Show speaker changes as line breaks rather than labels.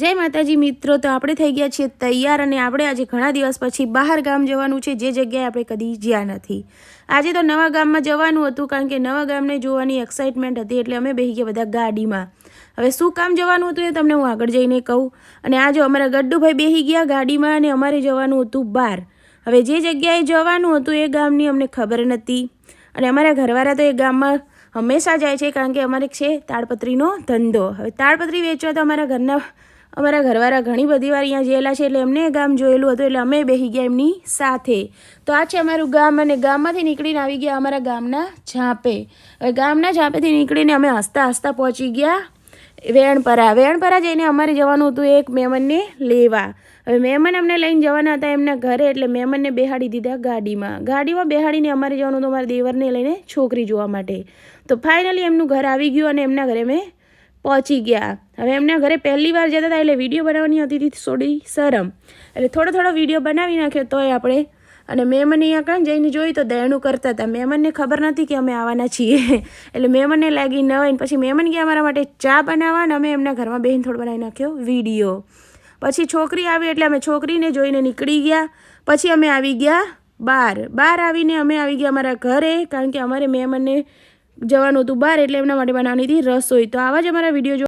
જય માતાજી મિત્રો, તો આપણે થઈ ગયા છીએ તૈયાર અને આપણે આજે ઘણા દિવસ પછી બહાર ગામ જવાનું છે, જે જગ્યાએ આપણે કદી ગયા નથી. આજે તો નવા ગામમાં જવાનું હતું, કારણ કે નવા ગામને જોવાની એક્સાઇટમેન્ટ હતી, એટલે અમે બેસી ગયા બધા ગાડીમાં. હવે શું કામ જવાનું હતું એ તમને હું આગળ જઈને કહું. અને આજે અમારા ગડ્ડુભાઈ બેસી ગયા ગાડીમાં અને અમારે જવાનું હતું બહાર. હવે જે જગ્યાએ જવાનું હતું એ ગામની અમને ખબર નથી, અને અમારા ઘરવાળા તો એ ગામમાં હંમેશા જાય છે, કારણ કે અમારે છે તાડપત્રીનો ધંધો. હવે તાડપત્રી વેચવા તો અમારા ઘરવાળા ઘણી બધી વાર અહીંયા ગયેલા છે, એટલે એમને ગામ જોયેલું હતું, એટલે અમે બેસી ગયા એમની સાથે. તો આ છે અમારું ગામ, અને ગામમાંથી નીકળીને આવી ગયા અમારા ગામના ઝાંપે. હવે ગામના ઝાંપેથી નીકળીને અમે હસતા હસતા પહોંચી ગયા વેણપરા જઈને અમારે જવાનું હતું એક મહેમાનને લેવા. હવે મહેમાન અમને લઈને જવાના હતા એમના ઘરે, એટલે મહેમાનને બેહાડી દીધા ગાડીમાં બેહાડીને અમારે જવાનું હતું અમારા દેવરને લઈને છોકરી જોવા માટે. તો ફાઇનલી એમનું ઘર આવી ગયું અને એમના ઘરે અમે પહોંચી ગયા. હવે એમના ઘરે પહેલી વાર જતા હતા, એટલે વિડીયો બનાવવાની હતી થોડી શરમ, એટલે થોડો વિડીયો બનાવી નાખ્યો તોય આપણે. અને મહેમાન અહીંયા કાં જઈને જોઈ તો દયાનું કરતા હતા. મહેમાનને ખબર નથી કે અમે આવવાના છીએ, એટલે મહેમાનને લાગી ન હોય. પછી મહેમાન ગયા અમારા માટે ચા બનાવવા, અને અમે એમના ઘરમાં બેહીને થોડો બનાવી નાખ્યો વિડીયો. પછી છોકરી આવી એટલે અમે છોકરીને જોઈને નીકળી ગયા. પછી અમે આવી ગયા બહાર આવીને અમે આવી ગયા અમારા ઘરે, કારણ કે અમારે મહેમાનને જવાનું હતું બહાર, એટલે એમના માટે બનાવવાની હતી રસોઈ. તો આવા જ અમારા વિડીયો